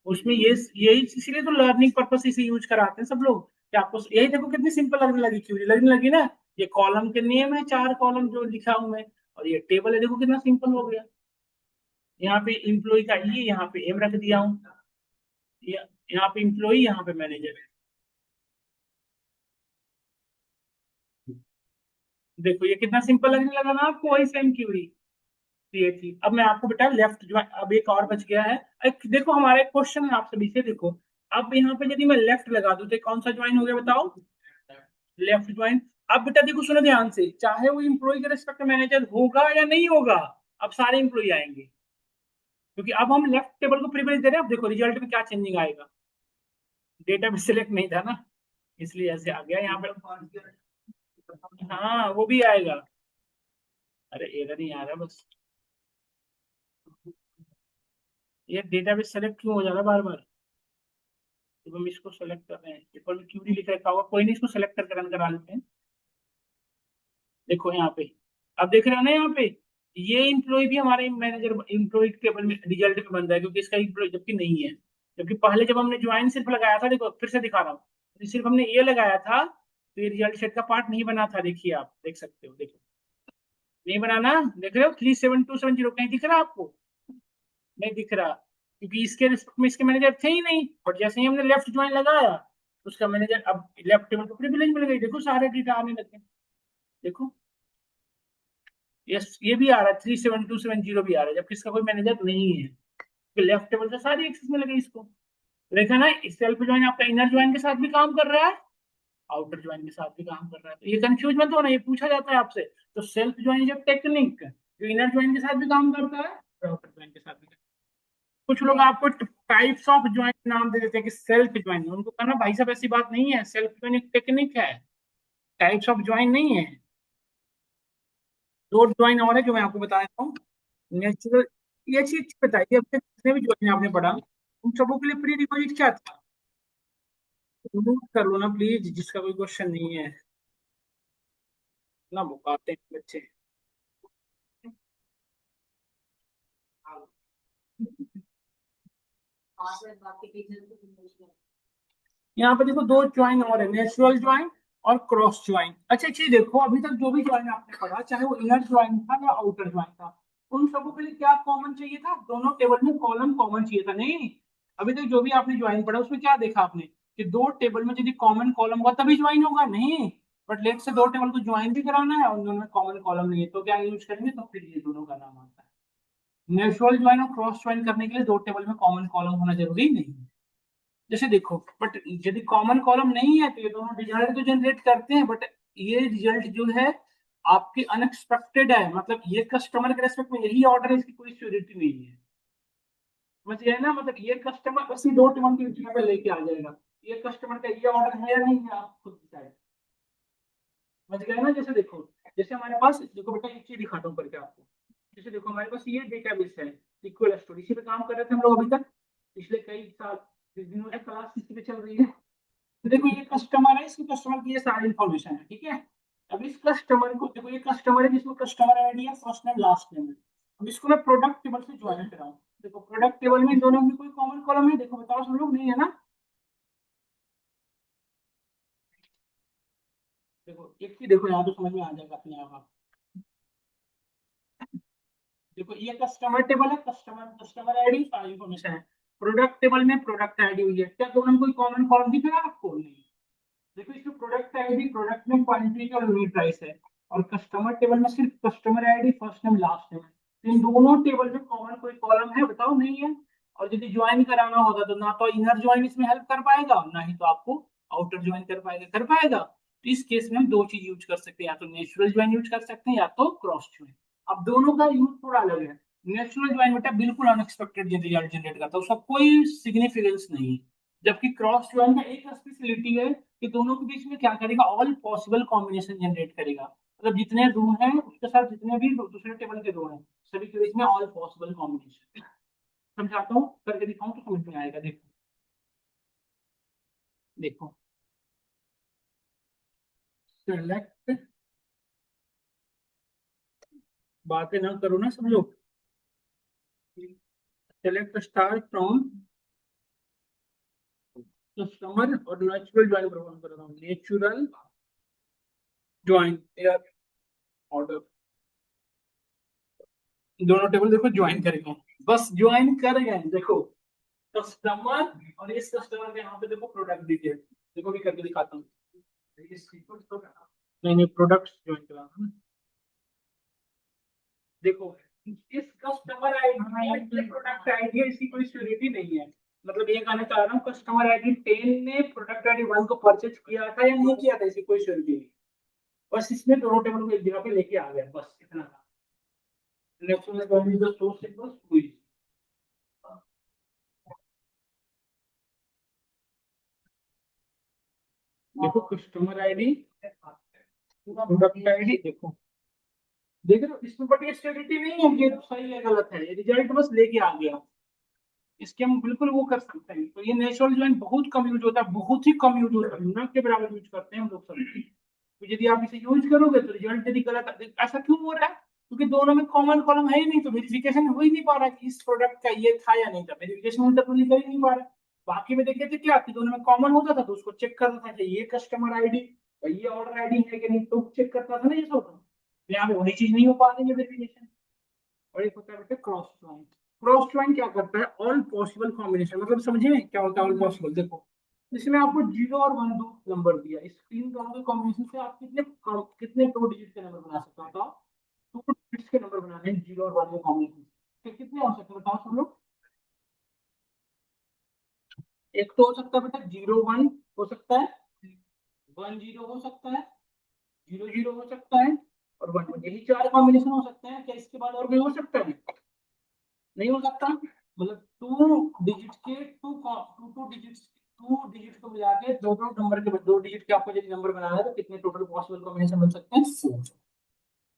उसमें ये यही इसीलिए तो लर्निंग पर्पस इसे यूज कराते हैं सब लोग, कि आपको यही देखो कितनी सिंपल लगने लगी, क्यों लगने लगी ना। ये कॉलम के नियम है, चार कॉलम जो लिखा हूं मैं, और ये टेबल है, देखो कितना सिंपल हो गया। यहाँ पे इम्प्लॉय का ये यहाँ पे एम रख दिया हूँ। यहाँ पे इम्प्लॉय, यहाँ पे मैनेजर। देखो ये कितना सिंपल लगने लगा ना आपको, वही सेम क्यूरी क्रिएट की। अब मैं आपको बेटा लेफ्ट जो अब एक और बच गया है। एक देखो हमारा एक क्वेश्चन है आप सभी से, देखो अब यहाँ पे यदि मैं लेफ्ट लगा दूं तो कौन सा ज्वाइन हो गया बताओ? Left join. अब बेटा देखो सुनो ध्यान से, चाहे वो इम्प्लॉय के रेस्पेक्ट मैनेजर होगा या नहीं होगा, अब सारे इम्प्लॉय आएंगे, क्योंकि अब हम लेफ्ट टेबल को प्रिविलेज दे रहे हैं। अब देखो रिजल्ट में क्या चेंजिंग आएगा, डेटा भी सिलेक्ट नहीं था ना, इसलिए ऐसे आ गया यहाँ पे। हाँ वो भी आएगा। अरे एरर नहीं आ रहा बस, ये डेटा भी सेलेक्ट क्यों हो जा रहा है बार बार? जब हम इसको सेलेक्ट कर रहे हैं, ऊपर में क्यूरी लिख रखा होगा, कोई नहीं, इसको सेलेक्ट करके रन करा लेते हैं। देखो यहाँ पे, अब देख रहे हो ना यहाँ पे, ये इम्प्लॉय भी हमारे मैनेजर इम्प्लॉय टेबल में रिजल्ट में बन रहा है, क्योंकि इसका इम्प्लॉय जबकि नहीं है। जबकि पहले जब हमने ज्वाइन सिर्फ लगाया था, देखो फिर से दिखा रहा हूँ, तो सिर्फ हमने ये लगाया था तो ये रिजल्ट सेट का पार्ट नहीं बना था। देखिए आप देख सकते हो, देखो नहीं बनाना, देख रहे हो 37270 कहीं दिख रहा है आपको? नहीं दिख रहा, क्योंकि इसके रिस्पेक्ट में इसके मैनेजर थे ही नहीं। और जैसे ही हमने लेफ्ट ज्वाइन लगाया, उसका मैनेजर अब लेफ्ट टेबल को प्रिविलेज मिल गई, देखो सारे डेटा आने लगे। देखो ये भी आ रहा है, 37270 भी आ रहा है, जबकि इसका कोई मैनेजर नहीं है, तो लेफ्ट टेबल से सारी एक्सेस में लगे इसको। देखा ना, सेल्फ ज्वाइन आपका इनर ज्वाइन के साथ भी काम कर रहा है, आउटर ज्वाइन के साथ भी काम कर रहा है, तो ये कंफ्यूज मत होना, ये पूछा जाता है आपसे। तो सेल्फ ज्वाइन इज टेक्निक जो इनर ज्वाइन के साथ भी काम करता है और आउटर ज्वाइन के साथ भी। कुछ लोग आपको टाइप्स ऑफ ज्वाइन नाम दे देते हैं कि सेल्फ ज्वाइन, उनको कहना भाई साहब ऐसी बात नहीं है, सेल्फ ज्वाइन एक टेक्निक है, टाइप्स ऑफ ज्वाइन नहीं है। दो ज्वाइन और है जो मैं आपको बता देता हूँ। नेचुरल, ये चीज बताइए, अब तक जितने भी ज्वाइन आपने पढ़ा उन सबों के लिए प्री रिक्विजिट क्या था? नोट कर लो ना प्लीज, जिसका कोई क्वेश्चन नहीं है ना, बुकाते हैं बच्चे। यहाँ पे देखो दो ज्वाइन और है, नेचुरल ज्वाइन और क्रॉस ज्वाइन। अच्छा चीज देखो, अभी तक जो भी ज्वाइन आपने पढ़ा, चाहे वो इनर ज्वाइन था या आउटर ज्वाइन था, उन सबों के लिए क्या कॉमन चाहिए था? दोनों टेबल में कॉलम कॉमन चाहिए था, नहीं? अभी तक जो भी आपने ज्वाइन पढ़ा उसमें क्या देखा आपने, कि दो टेबल में यदि कॉमन कॉलम होगा तभी ज्वाइन होगा, नहीं? बट लेट से दो टेबल को ज्वाइन भी कराना है और दोनों में कॉमन कॉलम नहीं है, तो क्या यूज करेंगे? तो फिर ये दोनों का नाम आता है। नेचुरल ज्वाइन और क्रॉस ज्वाइन करने के लिए दो टेबल में कॉमन कॉलम होना जरूरी नहीं है। जैसे देखो, बट यदि कॉमन कॉलम नहीं है तो ये दोनों रिजल्ट तो जनरेट करते हैं, बट ये रिजल्ट जो है आपके अनएक्सपेक्टेड है, मतलब ये कस्टमर के रेस्पेक्ट में यही ऑर्डर है, इसकी कोई श्योरिटी नहीं है। समझ गए ना, मतलब ये कस्टमर बस ये दो टेबल की पे लेके आ जाएगा, ये कस्टमर का ये ऑर्डर है या नहीं है, आप खुद डिसाइड। समझ गए ना? जैसे देखो, जैसे हमारे पास देखो बेटा, एक चीज दिखाता हूँ करके आपको। जैसे देखो हमारे पास ये डेटाबेस है, इक्वल स्टोरी, इसी पे काम कर रहे थे हम लोग अभी तक, पिछले कई साल, कुछ दिनों से क्लास इसी पे चल रही है। तो देखो ये कस्टमर है, इसकी कस्टमर की ये सारी इन्फॉर्मेशन है, ठीक है? अब इस कस्टमर को देखो, ये कस्टमर है जिसमें कस्टमर आईडी है, फर्स्ट नेम लास्ट नेम है। अब इसको मैं प्रोडक्ट टेबल से ज्वाइन कराऊं, देखो प्रोडक्ट टेबल में इन दोनों में कोई कॉमन कॉलम है? देखो बताओ, सब लोग नहीं है ना? देखो एक चीज देखो, यहाँ तो समझ में आ जाएगा अपने आप। देखो ये कस्टमर टेबल है, कस्टमर कस्टमर आईडी सारी इन्फॉर्मेशन है। प्रोडक्ट टेबल में प्रोडक्ट आईडी हुई है, क्या दोनों में कोई कॉमन कॉलम दिख रहा है आपको? नहीं। देखो इसमें प्रोडक्ट आईडी, प्रोडक्ट में क्वांटिटी और यूनिट प्राइस है, और कस्टमर टेबल में सिर्फ customer ID, first name last name है। इन दोनों टेबल में कॉमन कोई कॉलम है बताओ? नहीं है। और यदि ज्वाइन कराना होगा तो ना तो इनर ज्वाइन इसमें हेल्प कर पाएगा, ना ही तो आपको आउटर ज्वाइन कर पाएगा? कर पाएगा। तो इस केस में हम दो चीज यूज कर सकते हैं, या तो नेचुरल ज्वाइन यूज कर सकते हैं या तो क्रॉस ज्वाइन। अब दोनों का यूज थोड़ा अलग है। नेचुरल ज्वाइन बेटा बिल्कुल अनएक्सपेक्टेड रिजल्ट जनरेट करता है, उसका कोई सिग्निफिकेंस नहीं है। जबकि क्रॉस ज्वाइन का एक स्पेशलिटी है कि दोनों के बीच में क्या करेगा, ऑल पॉसिबल कॉम्बिनेशन जनरेट करेगा। मतलब जितने रो हैं उसके साथ जितने भी दूसरे टेबल के रो हैं सभी के बीच में ऑल पॉसिबल कॉम्बिनेशन। समझाता हूँ, करके दिखाऊं तो समझ में आएगा। देखो देखो, सेलेक्ट, बातें ना करो ना सब लोग। सेलेक्ट स्टार फ्रॉम कस्टमर और नेचुरल ज्वाइन परफॉर्म कर रहा हूँ। नेचुरल ज्वाइन यार, ऑर्डर, दोनों टेबल देखो ज्वाइन करेंगे, बस ज्वाइन कर गए। देखो कस्टमर और इस कस्टमर के यहाँ पे देखो प्रोडक्ट डिटेल, देखो भी करके दिखाता हूँ। नहीं नहीं, प्रोडक्ट ज्वाइन करा ना। देखो इस कस्टमर आईडी प्रोडक्ट आईडी है, इसकी कोई सिक्योरिटी नहीं है। मतलब ये कहना चाह रहा हूँ कस्टमर आईडी 10 ने प्रोडक्ट आईडी 1 को परचेज किया था या नहीं किया था, इसकी कोई सिक्योरिटी नहीं। बस इसने दोनों टेबल को एक जगह पे लेके आ गया, बस इतना था। नेक्स्ट में कहोगे जो सोर्स है बस हुई। देखो कस्टमर आईडी, प्रोडक्ट आईडी, देखो देख रहे हो इसमें, बट ये स्टेबिलिटी नहीं है कि ये सही है गलत है, ये रिजल्ट बस लेके आ गया। इसके हम बिल्कुल वो कर सकते हैं। तो ये नेचुरल ज्वाइन बहुत कम यूज होता है, बहुत ही कम यूज होता है, न के बराबर यूज करते हैं हम लोग सब। तो यदि आप इसे यूज करोगे तो रिजल्ट यदि गलत, ऐसा क्यों हो रहा है? क्योंकि दोनों में कॉमन कॉलम है ही नहीं, तो वेरिफिकेशन हो ही नहीं पा रहा कि इस प्रोडक्ट का ये था या नहीं था, वेरिफिकेशन उल्टा तो कर ही नहीं पा रहा। बाकी में देखे थे क्या कि दोनों में कॉमन होता था तो उसको चेक करता था कि ये कस्टमर आईडी ये ऑर्डर आईडी है कि नहीं, तो चेक करता था ना ये सब। यहाँ पे वही चीज नहीं हो पा रही है वेरिफिकेशन। और एक होता है बेटा क्रॉस ज्वाइन। क्रॉस ज्वाइन क्या करता है, ऑल पॉसिबल कॉम्बिनेशन, मतलब समझे क्या होता है ऑल पॉसिबल? देखो इसमें आपको 0 और 1 दो नंबर दिया, इस तीन दोनों के कॉम्बिनेशन से आप कितने दो डिजिट के नंबर बना सकते हो बताओ? टू डिजिट के नंबर बनाने हैं 0 और 1 के कॉम्बिनेशन से, तो कितने हो सकते हैं बताओ सब लोग? एक तो हो सकता है बेटा 0 1 हो सकता है, 1 0 हो सकता है, 0 0 हो सकता है, और 1 1, यही चार कॉम्बिनेशन हो सकते हैं। क्या इसके बाद और भी हो सकता है? नहीं हो सकता। मतलब टू डिजिट के two two digit, two digit को मिला के दो दो नंबर के, दो डिजिट के आपको यदि नंबर बनाना है तो कितने टोटल पॉसिबल कॉम्बिनेशन बन सकते हैं? 4।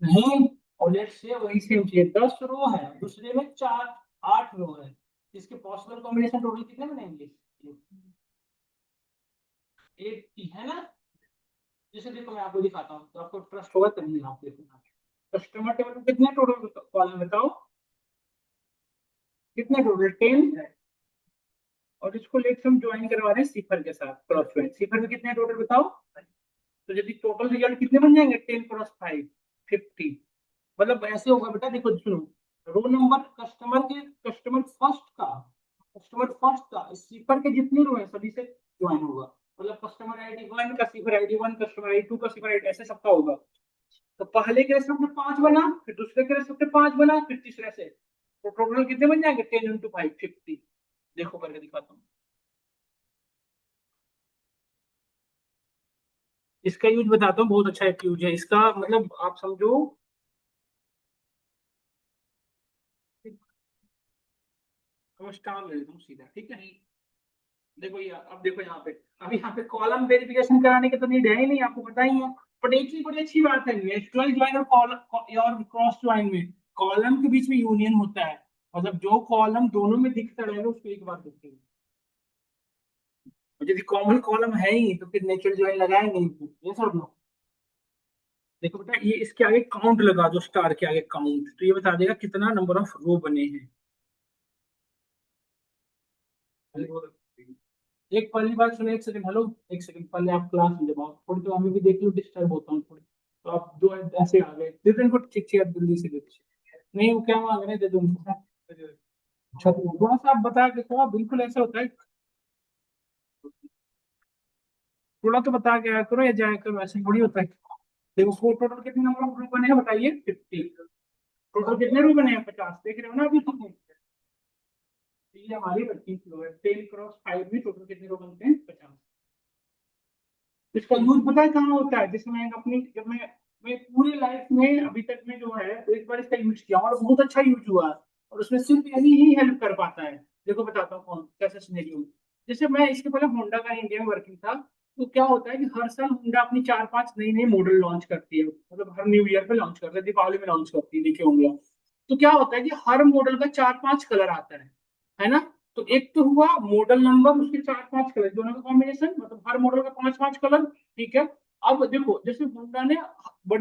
नहीं, और लेट्स से वही सेम चीज 10 रो है, दूसरे में 8 रो है, इसके पॉसिबल कॉम्बिनेशन टोटल कितने बनेंगे? 80 है ना। जैसे देखो मैं आपको दिखाता हूँ तो आपको ट्रस्ट होगा तभी आप देखो। कस्टमर टेबल में कितने टोटल कॉलम बताओ? कितने टोटल? 10। और इसको लेट्स हम ज्वाइन करवा रहे हैं सिफर के साथ, क्रॉस ज्वाइन। सिफर में कितने टोटल बताओ? तो यदि टोटल रिजल्ट कितने बन जाएंगे? 10 क्रॉस 5, 50। मतलब ऐसे होगा बेटा, देखो सुनो, रो नंबर कस्टमर फर्स्ट का सिफर के जितने रो है सभी से ज्वाइन होगा। मतलब कस्टमर आईडी 1 का सिफर आईडी 1, कस्टमर आईडी 2 का सिफर आईडी, ऐसे सबका होगा। तो पहले के रेसिपी में 5 बना, फिर दूसरे के रेसिपी में 5 बना, फिर तीसरे से, तो टोटल कितने बन जाएंगे? 10 × 5, 50। देखो करके दिखाता हूँ। इसका यूज बताता हूँ, बहुत अच्छा एक यूज है इसका, मतलब आप समझो। हम स्टार ले लेता हूँ सीधा, ठीक है। देखो ये अब देखो यहाँ पे, अब यहाँ पे कॉलम वेरिफिकेशन कराने की तो नीड है ही नहीं, आपको पता ही है। बट एक चीज बड़ी अच्छी बात है, नेचुरल ज्वाइन और कॉलम और क्रॉस ज्वाइन में कॉलम के बीच में यूनियन होता है। मतलब जो कॉलम दोनों में दिखता रहेगा उसको एक बार दिखेगा। और यदि कॉमन कॉलम है ही तो फिर नेचुरल ज्वाइन लगाएंगे ही क्यों? ये सब लोग देखो बेटा, ये इसके आगे काउंट लगा दो, स्टार के आगे काउंट, तो ये बता देगा कितना नंबर ऑफ रो बने हैं। एक पहली बात सुनो, एक सेकंड, हेलो, एक सेकंड पहले आप क्लास में जब आओ थोड़ी, तो हमें भी देख लो, डिस्टर्ब होता हूँ थोड़ी। तो आप दो ऐसे आ गए, दे दो इनको ठीक ठीक जल्दी से दे दो। नहीं वो क्या मांग रहे हैं, दे दो उनको। अच्छा तो थोड़ा सा आप बता के थोड़ा, बिल्कुल ऐसा होता है, थोड़ा तो बता के आया करो या जाया करो, ऐसे थोड़ी होता है। देखो टोटल कितने नंबर ऑफ रो बने हैं बताइए? 50। टोटल कितने रो बने हैं? 50, देख रहे हो ना अभी तुम? ये हमारी 25 रो है, 10 × 5 में टोटल कितने रो बनते हैं? 50। इसका यूज पता है कहाँ होता है? जैसे मैं अपनी जब मैं पूरी लाइफ में अभी तक में जो है तो एक बार इसका यूज किया और बहुत अच्छा यूज हुआ, और उसमें सिर्फ यही ही हेल्प कर पाता है। देखो बताता हूँ कौन कैसे सिनेरियो में। जैसे मैं इसके पहले होंडा का इंडिया में वर्किंग था, तो क्या होता है कि हर साल होंडा अपनी 4-5 नई नई मॉडल लॉन्च करती है, मतलब हर न्यू ईयर पे लॉन्च करती है, दीपावली में लॉन्च करती है, देखे होंगे आप। तो क्या होता है कि हर मॉडल का 4-5 कलर आता है ना? तो एक तो हुआ मॉडल नंबर, उसके 4-5 कलर, दोनों का कॉम्बिनेशन, मतलब हर मॉडल का 5-5 कलर। ठीक है। अब देखो जैसे होंडा ने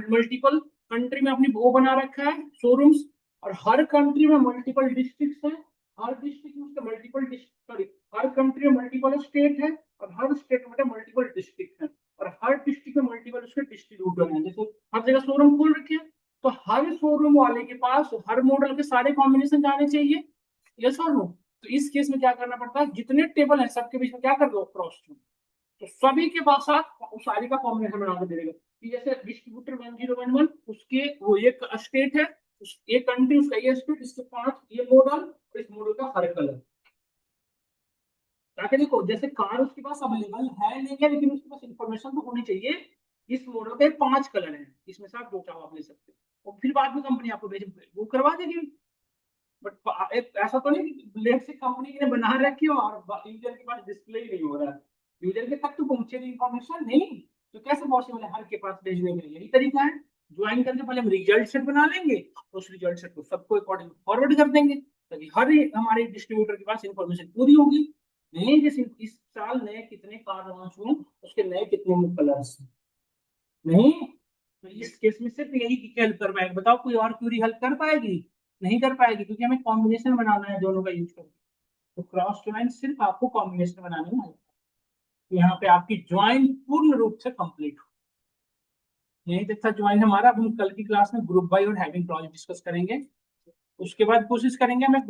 मल्टीपल कंट्री में अपनी वो बना रखा है शोरूम्स, और हर कंट्री में मल्टीपल डिस्ट्रिक्ट है, हर डिस्ट्रिक्ट में उसके मल्टीपल सॉरी, हर कंट्री में मल्टीपल स्टेट है, और हर स्टेट में मल्टीपल डिस्ट्रिक्ट है, और हर डिस्ट्रिक्ट में मल्टीपल उसके डिस्ट्रीब्यूटर हैं। जैसे हर जगह शोरूम खोल रखे हैं, तो हर शोरूम वाले के पास हर मॉडल के सारे कॉम्बिनेशन जाने चाहिए। यस और नो? तो इस केस में क्या करना पड़ता है, जितने टेबल है सबके बीच में क्या कर दो, क्रॉस। तो सभी के पास साथ उस सारी का कॉम्बिनेशन बना के दे देगा कि जैसे डिस्ट्रीब्यूटर 1011 उसके वो एक स्टेट है, उस एक कंट्री उसका ये स्टेट, इसके पांच ये मॉडल और इस मॉडल का हर कलर। ताकि देखो जैसे कार उसके पास अवेलेबल है नहीं है, लेकिन उसके पास इंफॉर्मेशन तो होनी चाहिए, इस मॉडल के 5 कलर हैं, इसमें से आप जो चाहो आप ले सकते हो, और फिर बाद में कंपनी आपको भेज वो करवा देगी। बट ऐसा तो नहीं कि लेट से कंपनी ने बना रखी हो और यूजर के पास डिस्प्ले ही नहीं हो रहा है, यूजर के तक तो पहुंचेगी इंफॉर्मेशन नहीं। तो कैसे पॉसिबल है हर के पास भेजने का? यही तरीका है, ज्वाइन करके पहले हम रिजल्ट सेट बना लेंगे, तो उस रिजल्ट सेट को सबको अकॉर्डिंग फॉरवर्ड कर देंगे, ताकि हर हमारे डिस्ट्रीब्यूटर के पास इंफॉर्मेशन पूरी होगी। नहीं जैसे इस साल नए कितने कार लॉन्च हुए, उसके नए कितने कलर्स नहीं। तो इस केस में सिर्फ यही की हेल्प कर पाएगी, बताओ कोई और क्यूरी हेल्प कर पाएगी? नहीं कर पाएगी, क्योंकि हमें कॉम्बिनेशन बनाना है दोनों का यूज करके। तो क्रॉस ज्वाइन सिर्फ आपको कॉम्बिनेशन बनाने में help। तो यहाँ पे आपकी ज्वाइन पूर्ण रूप से कंप्लीट हो। यही तक था ज्वाइन हमारा। अब हम कल की क्लास में ग्रुप बाय और हैविंग क्लॉज डिस्कस करेंगे, उसके बाद कोशिश करेंगे हमें